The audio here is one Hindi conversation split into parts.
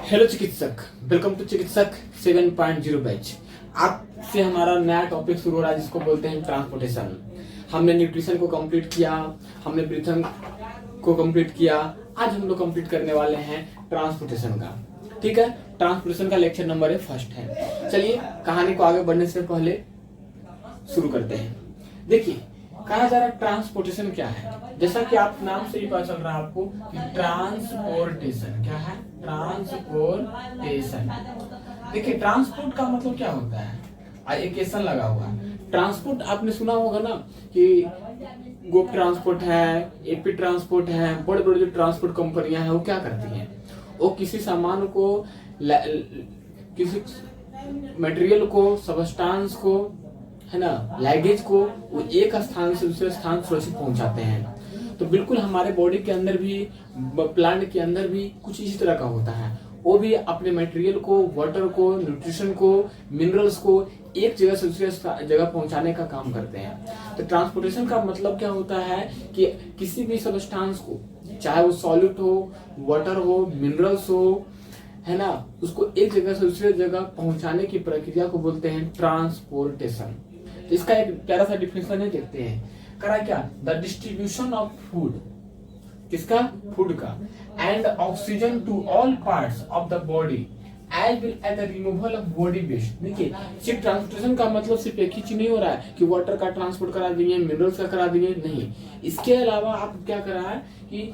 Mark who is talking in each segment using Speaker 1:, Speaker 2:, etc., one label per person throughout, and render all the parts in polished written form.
Speaker 1: हेलो चिकित्सक, वेलकम टू चिकित्सक 7.0 बैच। आपसे हमारा नया टॉपिक शुरू हो रहा है जिसको बोलते हैं ट्रांसपोर्टेशन। हमने न्यूट्रिशन को कंप्लीट किया, हमने ब्रीथिंग को कंप्लीट किया। आज हम लोग कंप्लीट करने वाले हैं ट्रांसपोर्टेशन का। ठीक है, ट्रांसपोर्टेशन का लेक्चर नंबर फर्स्ट है। चलिए कहानी को आगे बढ़ने से पहले शुरू करते हैं। देखिए, कहा जा रहा है ट्रांसपोर्टेशन क्या है। जैसा कि आप नाम से ही पता चल रहा है आपको कि ट्रांसपोर्टेशन क्या है। ट्रांसपोर्टेशन, देखिए ट्रांसपोर्ट का मतलब क्या होता है, एक क्वेश्चन लगा हुआ है। ट्रांसपोर्ट आपने सुना होगा ना कि गोप ट्रांसपोर्ट है, एपी ट्रांसपोर्ट है। बड़े बड़े जो ट्रांसपोर्ट कंपनियां हैं वो क्या करती हैं, वो किसी सामान को, किसी मटेरियल को, सबस्टांस को, है ना, लगेज को वो एक स्थान से दूसरे स्थान सुरक्षित पहुंचाते हैं। तो बिल्कुल हमारे बॉडी के अंदर भी, प्लांट के अंदर भी कुछ इसी तरह का होता है। वो भी अपने मटेरियल को, वाटर को, न्यूट्रिशन को, मिनरल्स को एक जगह से दूसरे जगह पहुंचाने का काम करते हैं। तो ट्रांसपोर्टेशन का मतलब क्या होता है कि किसी भी सबस्टांस को, चाहे वो सॉलिड हो, वाटर हो, मिनरल्स हो, है ना, उसको एक जगह से दूसरे जगह पहुंचाने की प्रक्रिया को बोलते हैं ट्रांसपोर्टेशन। तो इसका एक प्यारा सा डिफिनेशन है, देखते हैं। करा क्या, द डिस्ट्रीब्यूशन ऑफ फूड, किसका, फूड का, and oxygen to all parts of the body as well as the removal of body waste. देखिए, सिर्फ ट्रांसपोर्टेशन का मतलब सिर्फ एक ही चीज नहीं हो रहा है कि वाटर का ट्रांसपोर्ट करा दिए, मिनरल्स का करा दिए, नहीं। इसके अलावा आप क्या करा है कि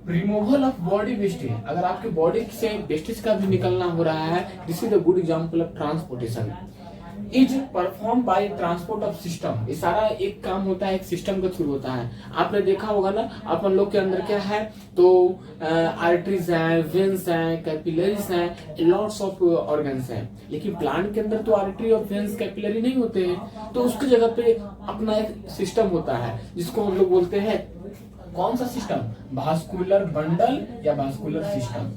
Speaker 1: रिमूवल ऑफ बॉडी वेस्टेज, अगर आपके बॉडी से वेस्टेज का भी निकलना हो रहा है, this is a good example of transportation. Is perform by transport of system. ये सारा एक काम होता है, एक सिस्टम के थ्रू होता है। आपने देखा होगा ना, अपन लोग के अंदर क्या है, तो आर्टरीज हैं, वेन्स हैं, कैपिलरीज हैं, लॉट्स ऑफ ऑर्गन्स हैं। लेकिन प्लांट के अंदर तो आर्टरी और वेन्स, कैपिलरी नहीं होते हैं। तो उसकी जगह पे अपना एक सिस्टम होता है जिसको हम लोग बोलते हैं, कौन सा सिस्टम, वास्कुलर बंडल या वास्कुलर सिस्टम,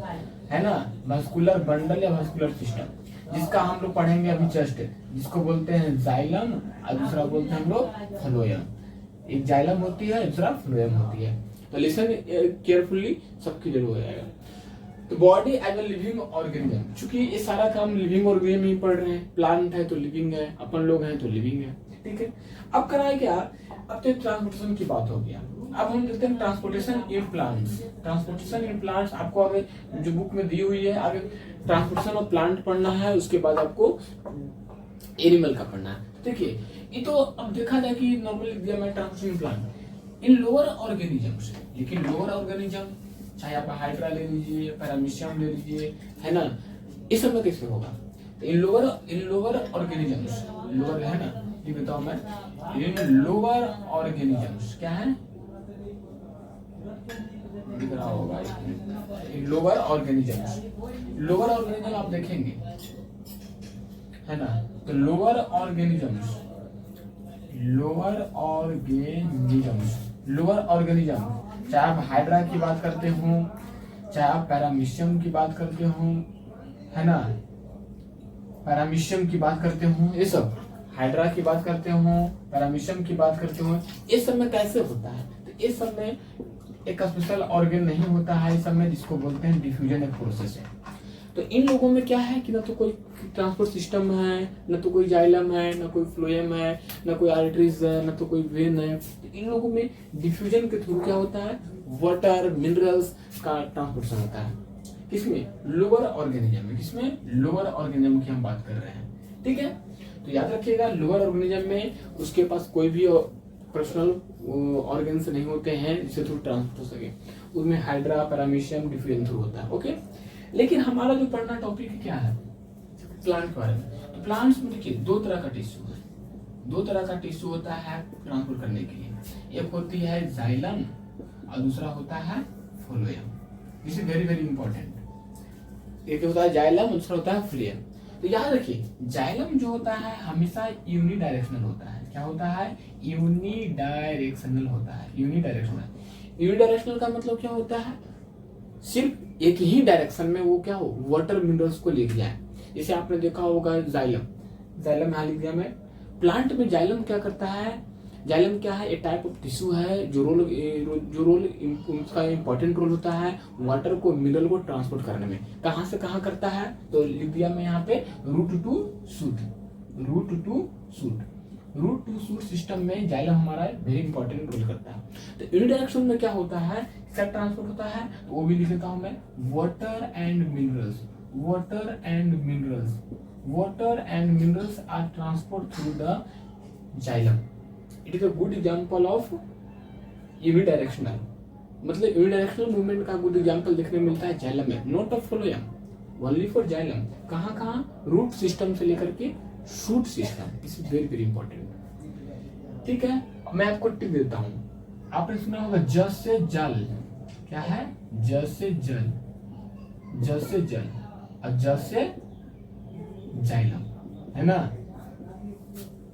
Speaker 1: है ना, वास्कुलर बंडल या वास्कुलर सिस्टम, जिसका हम लोग पढ़ेंगे अभी जस्ट, जिसको बोलते हैं जाइलम और दूसरा बोलते हैं हम लोग फ्लोएम। एक जाइलम होती है, दूसरा फ्लोएम होती है। तो लिसन केयरफुली, सब क्लियर हो जाएगा। तो body as a living organism, चूंकि ये सारा काम लिविंग ऑर्गेनिज्म ही पढ़ रहे हैं, प्लांट है तो लिविंग है, अपन लोग हैं तो लिविंग है। ठीक है, अब कराए क्या, अब तो ट्रांसपोर्टेशन की बात हो गया। अब हम देखते हैं transportation in plants. Transportation in plants आपको आगे जो बुक में दी हुई है, आगे ट्रांसपोर्टेशन ऑफ प्लांट पढ़ना है, उसके बाद आपको एनिमल का पढ़ना है। देखिए, ये तो अब देखा जाए कि नॉर्मली दिया मैं transportation in plant in lower organisms, लेकिन लोअर ऑर्गेनिज्म चाहे आप हाइड्रा ले लीजिए, पैरामीशियम ले लीजिए, है ना, इस सब में कैसे होगा। इन लोअर ऑर्गेनिजम्स, लोअर है ना, ये बताओ मैं, इन लोअर ऑर्गेनिजम्स क्या है, दिख रहा होगा, लोअर ऑर्गेनिजम्स। लोअर ऑर्गेनिज्म आप देखेंगे, है ना, तो लोअर ऑर्गेनिजम्स, चाहे आप हाइड्रा की बात करते हो, चाहे आप पैरामीशियम की बात करते हो, है ना, पैरामीशियम की बात करते हो, ये सब हाइड्रा की बात करते हो, पैरामीशियम की बात करते हो, ये सब में कैसे होता है, तो ये सब में एक स्पेशल ऑर्गन नहीं होता है, इस सब में, जिसको बोलते हैं डिफ्यूजन एक प्रोसेस है। तो इन लोगों में क्या है कि ना तो कोई ट्रांसपोर्ट सिस्टम है, ना तो कोई जाइलम है, ना कोई फ्लोएम है, ना कोई आर्टरीज है, ना तो कोई वेन है। तो इन लोगों में डिफ्यूजन के थ्रू क्या होता है, वाटर, मिनरल्स का ट्रांसपोर्टेशन होता है। किसमें, लोअर ऑर्गेनिज्म में। किसमें, लोअर ऑर्गेनिज्म की हम बात कर रहे हैं। ठीक है, तो याद रखिएगा, लोअर ऑर्गेनिज्म में उसके पास कोई भी पर्सनल ऑर्गन्स नहीं होते हैं जिससे थ्रू ट्रांसपोर्ट हो सके। उसमें हाइड्रा, पैरामीशियम, डिफ्यूजन थ्रू होता है। ओके, लेकिन हमारा जो पढ़ना टॉपिक क्या है, प्लांट के बारे में। तो प्लांट्स में देखिए दो तरह का टिश्यू है, दो तरह का टिश्यू होता है ट्रांसपोर्ट करने के लिए। एक होती है जाइलम और दूसरा होता है phloem. This is very very important. एक होता है जाइलम, दूसरा होता है फ्लोएम। तो याद रखिए, जाइलम जो होता है हमेशा यूनिडायरेक्शनल होता है। क्या होता है, यूनिडायरेक्शनल होता है। यूनिडायरेक्शनल का मतलब क्या होता है, सिर्फ एक ही डायरेक्शन में वो क्या हो, वाटर मिनरल्स को लेके जाए। जैसे आपने देखा होगा जाइलम, यहाँ लिख दिया मैं। प्लांट में जाइलम क्या करता है, जाइलम क्या है, एक टाइप ऑफ टिश्यू है जो रोल उसका इंपॉर्टेंट रोल होता है वाटर को, मिनरल को ट्रांसपोर्ट करने में। कहाँ से कहाँ करता है, तो लिख दिया मैं यहाँ पे root to shoot, root to shoot, root to shoot system में जाइलम हमारा वेरी इंपॉर्टेंट रोल करता है। तो यूनिडायरेक्शनल में क्या होता है, इसका ट्रांसपोर्ट होता है, तो वो भी लिख देता हूं मैं, water and minerals, water and minerals, water and minerals are transport through the xylem. It is a good example of unidirectional, मतलब यूनिडायरेक्शनल मूवमेंट का गुड एग्जांपल देखने मिलता है जाइलम में, not of phloem, only for xylem. कहाँ कहाँ, रूट सिस्टम से लेकर के shoot system, this is very very important. ठीक है, मैं आपको टिप देता हूं, आपने सुना होगा ज से जल, क्या है, ज से जल, ज से जल और ज से जाइलम, है ना,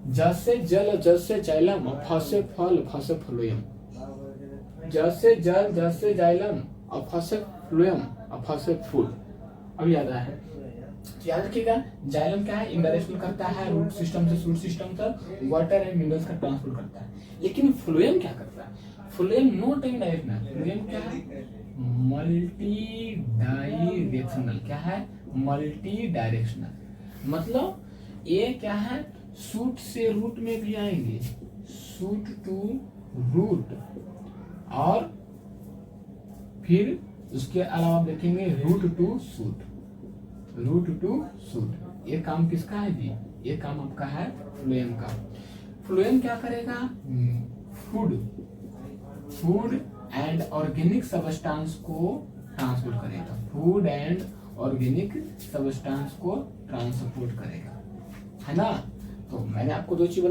Speaker 1: ज से जल और ज से जाइलम और फ से फल, फ से फ्लोएम, ज से जल, ज से जाइलम और फ से फ्लोएम और फ से फूड। अब याद आया है, याद रखिएगा, जाइलम क्या है, इंडायरेक्शनल करता है रूट सिस्टम से शूट सिस्टम तक, वाटर एंड मिनरल्स का ट्रांसपोर्ट करता है। लेकिन फ्लोएम क्या करता है, फ्लोएम नॉट इंडायरेक्शनल, फ्लोएम क्या है, मल्टी डायरेक्शनल, क्या है, मल्टी डायरेक्शनल, मतलब ये क्या है, शूट से रूट में भी आएंगे, शूट टू रूट, और फिर उसके अलावा देखेंगे root to shoot, root to shoot. ये काम किसका है जी, ये काम आपका है फ्लोएम का। फ्लोएम क्या करेगा, food, food and organic substance को ट्रांसपोर्ट करेगा, फूड एंड ऑर्गेनिक सबस्टांस को ट्रांसपोर्ट करेगा, है ना। तो मैंने आपको दो चीज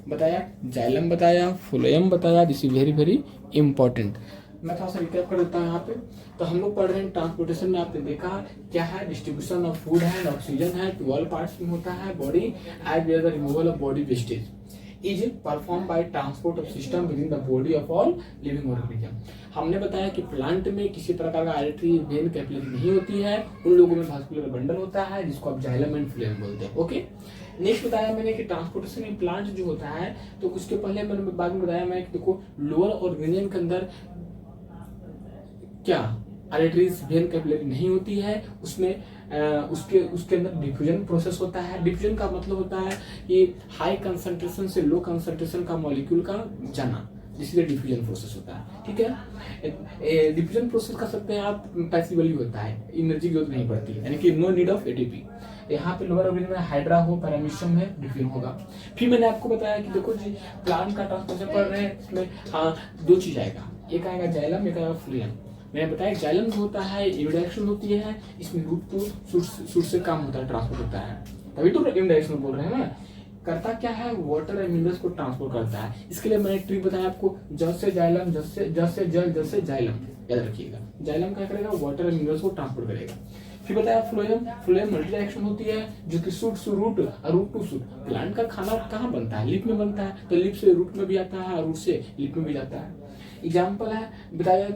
Speaker 1: बताया, जाइलम बताया, फ्लोएम बताया, this is very very important. मैं थोड़ा सा रिकैप कर देता हूँ यहाँ पे। तो हम लोग पढ़ रहे हैं ट्रांसपोर्टेशन में, आपने देखा क्या है, distribution of food and oxygen है, टू ऑल पार्ट्स में होता है body, as well the removal of body wastage is perform by transport of system within the body of all living organism. हमने बताया कि प्लांट में किसी प्रकार का आर्टरी वेन कैपिलरी नहीं होती है, उन लोगों में वास्कुलर बंडल होता है जिसको आप जाइलम एंड फ्लोएम बोलते हैं। ओके, नेक्स्ट बताया मैंने कि ट्रांसपोर्टेशन में प्लांट जो होता है, तो उसके पहले मैंने बाद में बताया मैं कि देखो लोअर ऑर्गेनिज्म के अंदर क्या आर्टरीज वेन कैपिलरी नहीं होती है, उसमें उसके अंदर डिफ्यूजन प्रोसेस होता है। डिफ्यूजन का मतलब होता है कि हाई कंसंट्रेशन से लो कंसंट्रेशन का मॉलिक्यूल का जाना, जिससे डिफ्यूजन प्रोसेस होता है। ठीक है, डिफ्यूजन प्रोसेस कर सकते हैं आप, पैसिवली होता है, एनर्जी की जरूरत नहीं पड़ती है, यानी कि नो नीड ऑफ एटीपी। यहाँ पे लोअर ऑर्गेनिज्म में हाइड्रा हो, पैरामीशियम है, डिफ्यूजन होगा। फिर मैंने आपको बताया कि देखो जी प्लांट का ट्रांसपोर्टेशन पढ़ रहे हैं, इसमें हाँ दो चीज आएगा, एक आएगा जाइलम, एक आएगा फ्लोएम। मैंने बताया जाइलम जो होता है यूनिडायरेक्शनल होती है, इसमें रूट टू शूट से काम होता है, ट्रांसपोर्ट होता है, तभी तो यूनिडायरेक्शनल बोल रहे हैं ना। करता क्या है, वाटर एंड मिनरल्स को ट्रांसपोर्ट करता है। इसके लिए मैंने ट्रिक बताया आपको, जल से जाइलम, जल से जल, जल से जाइलम, याद रखिएगा। जाइलम क्या करेगा, वाटर एंड मिनरल्स को ट्रांसपोर्ट करेगा। फिर बताया फ्लोएम, फ्लोएम मल्टी डायरेक्शन होती है, जो कि शूट टू रूट और रूट टू शूट। प्लांट का खाना कहाँ बनता है, लिप में बनता है, तो लिप से रूट में भी आता है, रूट से लिप में भी जाता है। एग्जाम्पल है बताया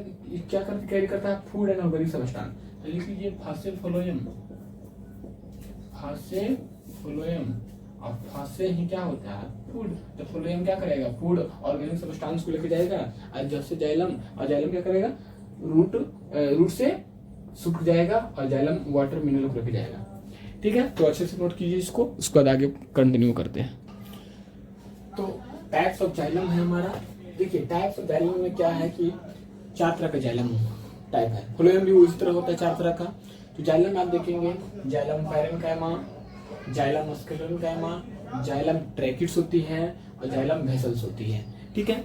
Speaker 1: क्या कैरी करता है, फूड एंड ऑर्गेनिक सबस्टांस। तो लिख लीजिए फासे फ्लोएम, फासे फ्लोएम, और फासे ही क्या होता है, फूड। तो फ्लोएम क्या करेगा, फूड ऑर्गेनिक सबस्टांस को लेके जाएगा, और जब से जाइलम, और जाइलम क्या करेगा, रूट से सूख जाएगा, और जाइलम वाटर मिनरल को लेके जाएगा। ठीक है, तो अच्छे से नोट कीजिए इसको, उसके बाद आगे कंटिन्यू करते हैं। तो टाइप्स ऑफ जाइलम है हमारा। देखिए टाइप्स ऑफ जाइलम में क्या है कि 4 तरह का जाइलम टाइप है, फ्लोएम भी उसी तरह होता है 4 तरह का। तो जाइलम आप देखेंगे, xylem parenchyma, xylem sclerenchyma, xylem tracheids होती है, और जाइलम वेसल्स होती है। ठीक है,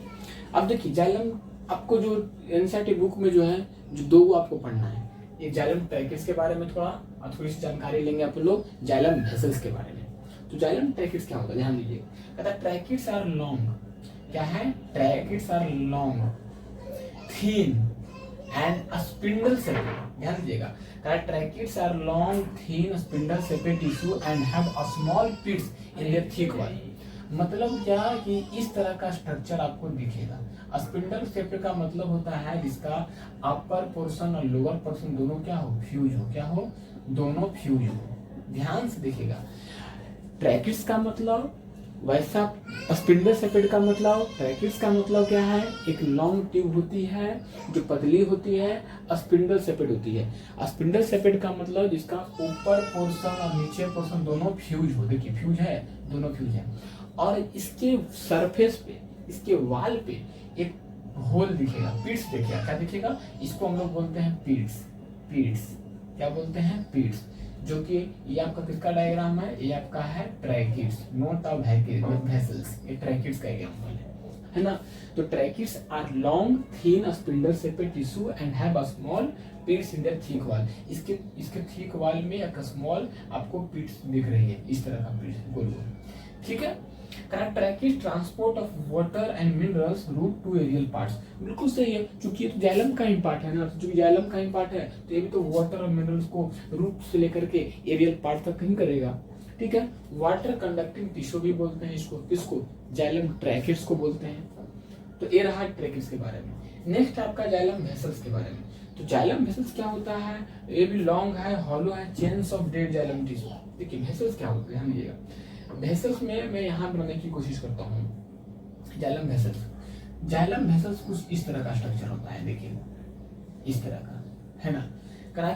Speaker 1: अब देखिए जाइलम आपको जो एनसीईआरटी बुक में जो है, जो 2 आपको पढ़ना है, एक जाइलम ट्रैकिड्स के बारे में थोड़ी सी जानकारी लेंगे आप लोग, जाइलम वेसल्स के बारे में। तो जाइलम ट्रैकिड्स क्या होता है, ध्यान दीजिए, कहता है ट्रैकिड्स आर लॉन्ग, क्या है, tracheids are long, thin and spindle shaped. ध्यान दीजिएगा, tracheids are long, thin, spindle shaped tissue and have a small pits in their thick wall. मतलब क्या कि इस तरह का स्ट्रक्चर आपको दिखेगा। स्पिंडल शेपेड का मतलब होता है जिसका अपर पोर्शन और लोअर पोर्शन दोनों क्या हो, फ्यूज हो, क्या हो, दोनों फ्यूज हो। ध्यान से देखिएगा, ट्रैकिड्स का मतलब वैसा स्पिंडल सेपेड का मतलब, ट्रैकिस का मतलब क्या है, एक लॉन्ग ट्यूब होती है जो पतली होती है, स्पिंडल सेपेड होती है। स्पिंडल सेपेड का मतलब जिसका ऊपर पोर्शन और नीचे पोर्शन दोनों फ्यूज हो, देखिए फ्यूज है, दोनों फ्यूज है, और इसके सरफेस पे, इसके वाल पे एक होल दिखेगा, पीट्स दिखेगा, क्या दिखेगा, इसको हम लोग बोलते हैं पीट्स। पीट्स क्या बोलते हैं, पीट्स, जो कि ये आपका किसका डायग्राम है, ये आपका है ट्रैकिड्स, नॉट ऑफ वेसल्स, ये ट्रैकिड्स का एग्जांपल है ना। तो tracheids are long thin spindle shaped tissue and have a small pits in their thick wall. इसके थिक वॉल में एक स्मॉल आपको पीट्स दिख रही है, इस तरह का पीट्स गोल गोल, ठीक है। Tracheid transport of water and minerals root to aerial parts, बिल्कुल सही है, क्योंकि ये तो जाइलम का ही पार्ट है ना, क्योंकि जाइलम का ही पार्ट है तो ये भी तो वाटर और मिनरल्स को रूट से लेकर के एरियल पार्ट तक कहीं करेगा, ठीक है। वाटर कंडक्टिंग टिश्यू भी बोलते हैं इसको, किसको, जाइलम ट्रैकिड्स को बोलते हैं। तो ये रहा ट्रैकिड्स के बारे में। नेक्स्ट आपका जाइलम वेसल्स के बारे में। तो जाइलम वेसल्स क्या होता है, ये भी लॉन्ग है, हॉलो है, chains of dead xylem tissue. देखिए वेसल्स क्या होते हैं, ध्यान दीजिएगा। वेसल्स में मैं यहाँ बनाने की कोशिश करता हूँ जाइलम वेसल्स। जाइलम वेसल्स कुछ इस तरह का स्ट्रक्चर होता है, देखिए इस तरह का, है ना।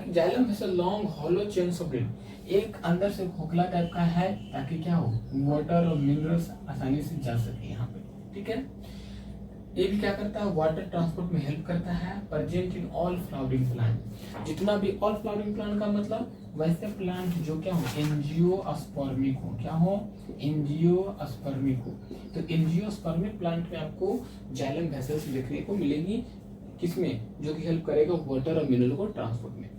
Speaker 1: Xylem vessel long hollow chains of dead, एक अंदर से खोखला टाइप का है ताकि क्या हो, वाटर और मिनरल्स आसानी से जा सके यहाँ पे, ठीक है। ये भी क्या करता है, वाटर ट्रांसपोर्ट में हेल्प करता है। Present in all flowering plant, जितना भी ऑल फ्लावरिंग प्लांट का मतलब वैसे प्लांट जो क्या हो, एंजियोस्पर्मिक हो, क्या हो, एंजियोस्पर्मिक हो। तो एंजियोस्पर्मिक प्लांट में आपको जाइलम वेसल्स देखने को मिलेगी, किसमें, जो कि हेल्प करेगा वाटर और मिनरल को ट्रांसपोर्ट में।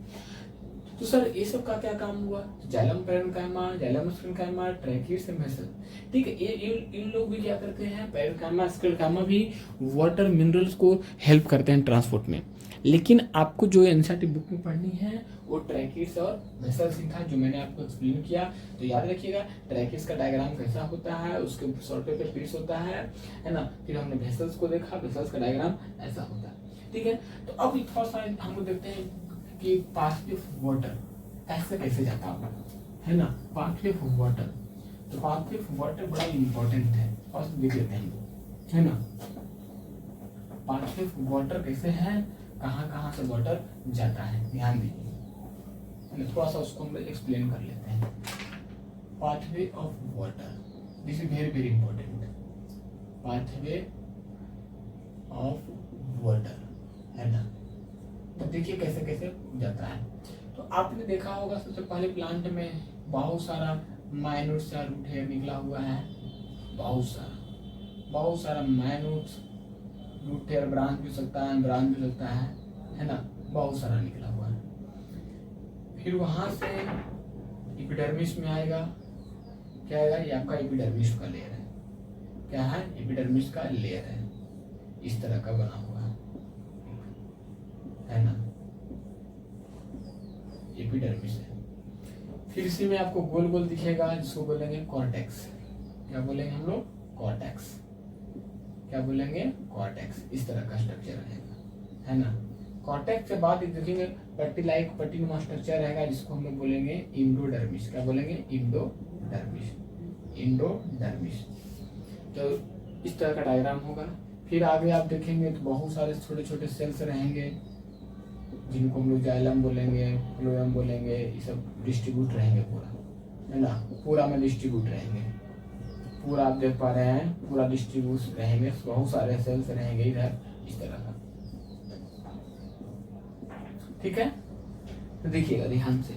Speaker 1: तो सर ये सब का क्या काम हुआ, xylem parenchyma, xylem sclerenchyma, tracheids and vessel, ठीक है। इन लोग भी क्या करते हैं, पैरेन्काइमा स्क्लेरोकाइमा भी वाटर मिनरल्स को हेल्प करते हैं ट्रांसपोर्ट में। लेकिन आपको जो एनसीईआरटी बुक में पढ़नी है वो ट्रैकिड्स और वेसल्स ही था, जो मैंने आपको एक्सप्लेन किया। तो याद रखिएगा ट्रैकिड्स का डायग्राम कैसा होता है, उसके सॉल्टे पे पीस होता है ना। फिर हमने वेसल्स को देखा, वेसल्स का डायग्राम ऐसा होता है, ठीक है। तो अब थोड़ा सा हम लोग देखते हैं कि पाथवे ऑफ वाटर कैसे जाता होगा, है ना, पाथवे ऑफ वाटर। तो पाथवे ऑफ वाटर बड़ा इंपॉर्टेंट है, फर्स्ट देख लेते हैं, है ना। पाथवे ऑफ वाटर कैसे है, कहाँ से वाटर जाता है, ध्यान दीजिए, थोड़ा सा उसको हम एक्सप्लेन कर लेते हैं। Pathway of water, this is very very important, pathway of water, है ना। तो देखिए कैसे कैसे जाता है। तो आपने देखा होगा सबसे पहले प्लांट में बहुत सारा माइन्यूट सा रूट हेयर निकला हुआ है, बहुत सारा माइन्यूट रूट हेयर, ब्रांच भी सकता है ना, बहुत सारा निकला हुआ है। फिर वहां से एपिडर्मिस में आएगा, क्या आएगा, ये आपका एपिडर्मिस का लेयर है, क्या है, एपिडर्मिस का लेयर है, इस तरह का बना हुआ है ना, एपिडर्मिस है। फिर इसी में आपको गोल गोल दिखेगा जिसको बोलेंगे कॉर्टेक्स, क्या बोलेंगे हम लोग, कॉर्टेक्स, क्या बोलेंगे, कॉर्टेक्स, इस तरह का स्ट्रक्चर रहेगा, है ना। कॉर्टेक्स के बाद देखेंगे पट्टीनुमा स्ट्रक्चर रहेगा जिसको हम लोग बोलेंगे इंडोडर्मिस, क्या बोलेंगे, इंडोडर्मिस। तो इस तरह का डायग्राम होगा। फिर आगे आप देखेंगे तो बहुत सारे छोटे छोटे सेल्स रहेंगे जिनको हम लोग जाइलम बोलेंगे, फ्लोएम बोलेंगे, ये सब डिस्ट्रीब्यूट रहेंगे पूरा, है ना, पूरा में डिस्ट्रीब्यूट रहेंगे, पूरा आप देख पा रहे हैं, पूरा डिस्ट्रीब्यूट रहेंगे, बहुत सारे सेल्स रहेंगे इधर, इस तरह का, ठीक है। तो देखिएगा ध्यान से।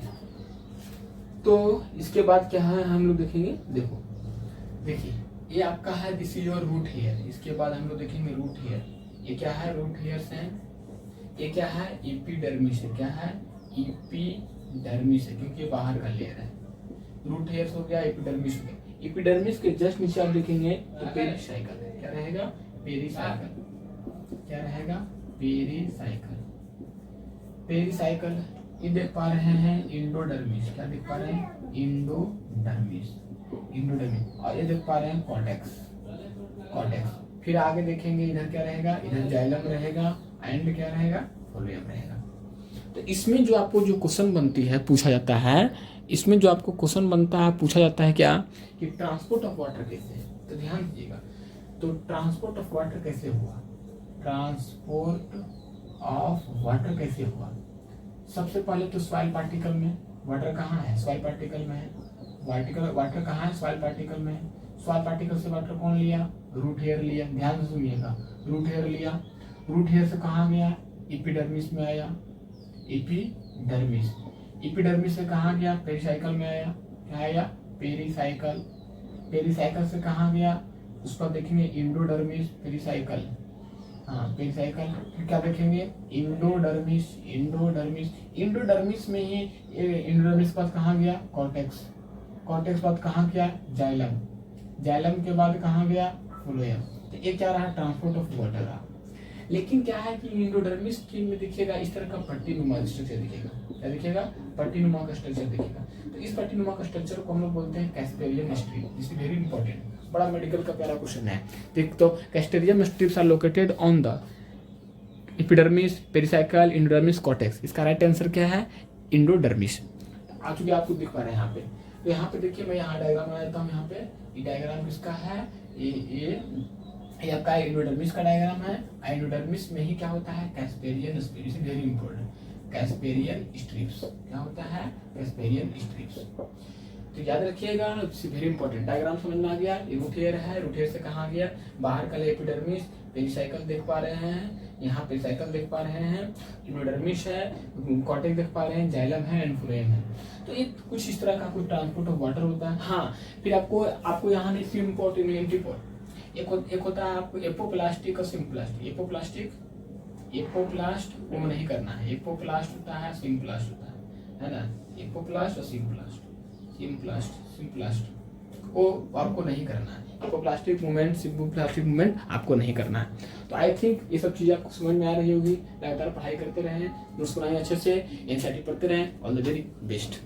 Speaker 1: तो इसके बाद क्या है हम लोग देखेंगे, देखो देखिए ये आपका है, this is your root here. इसके बाद हम लोग देखेंगे रूट हेयर, ये क्या है, रूट हेयर्स हैं, ये क्या है, एपिडर्मिस है, क्या है, एपिडर्मिस है, क्योंकि ये बाहर का लेयर है। रूट हेयर्स हो गया, एपिडर्मिस हो गया। एपिडर्मिस के जस्ट नीचे आप देखेंगे तो पेरिसाइकल है, क्या रहेगा, पेरिसाइकल, क्या रहेगा, पेरिसाइकल, पेरिसाइकल। ये देख पा रहे हैं इंडोडर्मिस, क्या देख पा रहे हैं, इंडोडर्मिस, और ये देख पा रहे हैं कॉर्टेक्स, फिर आगे देखेंगे इधर क्या रहेगा, इधर जाइलम रहेगा एंड क्या रहेगा, फ्लोएम रहेगा। तो इसमें जो आपको जो क्वेश्चन बनती है, पूछा जाता है, इसमें जो आपको क्वेश्चन बनता है, पूछा जाता है क्या, कि ट्रांसपोर्ट ऑफ वाटर कैसे है। तो ध्यान दीजिएगा, तो ट्रांसपोर्ट ऑफ वाटर कैसे हुआ, ट्रांसपोर्ट ऑफ वाटर कैसे हुआ। सबसे पहले तो सॉइल पार्टिकल में, वाटर कहाँ है, सॉइल पार्टिकल में है, वाटर कहाँ है, सॉइल पार्टिकल में है। सॉइल पार्टिकल से वाटर कौन लिया, रूट हेयर लिया, ध्यान से सुनिएगा, रूट हेयर लिया, रूट हेयर से कहाँ गया, एपिडर्मिस में आया, एपिडर्मिस, एपिडर्मिस से कहाँ गया, पेरिसाइकल में आया, क्या आया, पेरिसाइकल, पेरिसाइकल से कहाँ गया, उसको देखेंगे इंडोडर्मिस, पेरिसाइकल, हाँ पेरिसाइकल, फिर क्या देखेंगे, इंडोडर्मिस, इंडोडर्मिस, इंडोडर्मिस में ही इंडोडर्मिस के बाद कहाँ गया, कॉर्टेक्स, कॉर्टेक्स बाद कहाँ गया, जाइलम, जाइलम के बाद कहाँ गया, फ्लोएम। तो ये क्या रहा, ट्रांसपोर्ट ऑफ वाटर रहा। लेकिन क्या है कि इंडोडर्मिस में दिखेगा इस तरह का पट्टीनुमा स्ट्रक्चर दिखेगा, क्या दिखेगा, पट्टीनुमा का स्ट्रक्चर दिखेगा। तो इस पट्टीनुमा का स्ट्रक्चर को हम लोग बोलते हैं Casparian strip, this is very important, बड़ा मेडिकल का प्यारा क्वेश्चन है। तो Casparian strips are located on the epidermis, pericycle, endodermis, cortex. इसका राइट आंसर क्या है, इंडोडर्मिस। आ चुके आपको दिख पा रहे हैं यहाँ पे। तो यहाँ पे देखिए, मैं यहाँ डायग्राम बनाता हूँ, यहाँ पे ये डायग्राम किसका है, ये आपका इंडोडर्मिस का डायग्राम है। इंडोडर्मिस में ही क्या होता है, Casparian strips, very important, Casparian strips, क्या होता है, कैस्पेरियन स्ट्रिप्स। तो याद रखिएगा, वेरी इंपॉर्टेंट। डायग्राम समझ में आ गया, ये रूट हेयर है, रूट हेयर से कहाँ गया, बाहर का एपिडर्मिस, पेरिसाइकल देख पा रहे हैं, यहाँ पेरिसाइकल देख पा रहे हैं, इंडोडर्मिस है, कॉर्टेक्स देख पा रहे हैं, जाइलम है एंड फ्लोएम है। तो ये कुछ इस तरह का कुछ ट्रांसपोर्ट ऑफ वाटर होता है। हाँ, फिर आपको यहाँ नहीं सिम्पोर्ट एंटीपोर्ट, एक होता है आपको एपोप्लास्टिक और सिम्प्लास्टिक। एपोप्लास्ट वो नहीं करना है, एपोप्लास्ट होता है, सिम्प्लास्ट होता है ना, एपोप्लास्ट और सिम्प्लास्ट वो आपको नहीं करना है। एपोप्लास्टिक मूवमेंट, सिम्प्लास्टिक मूवमेंट आपको नहीं करना है। तो आई थिंक ये सब चीज़ें आपको समझ में आ रही होगी। लगातार पढ़ाई करते रहें, नोट्स बनाएं अच्छे से, एनसीईआरटी पढ़ते रहें। All the very best.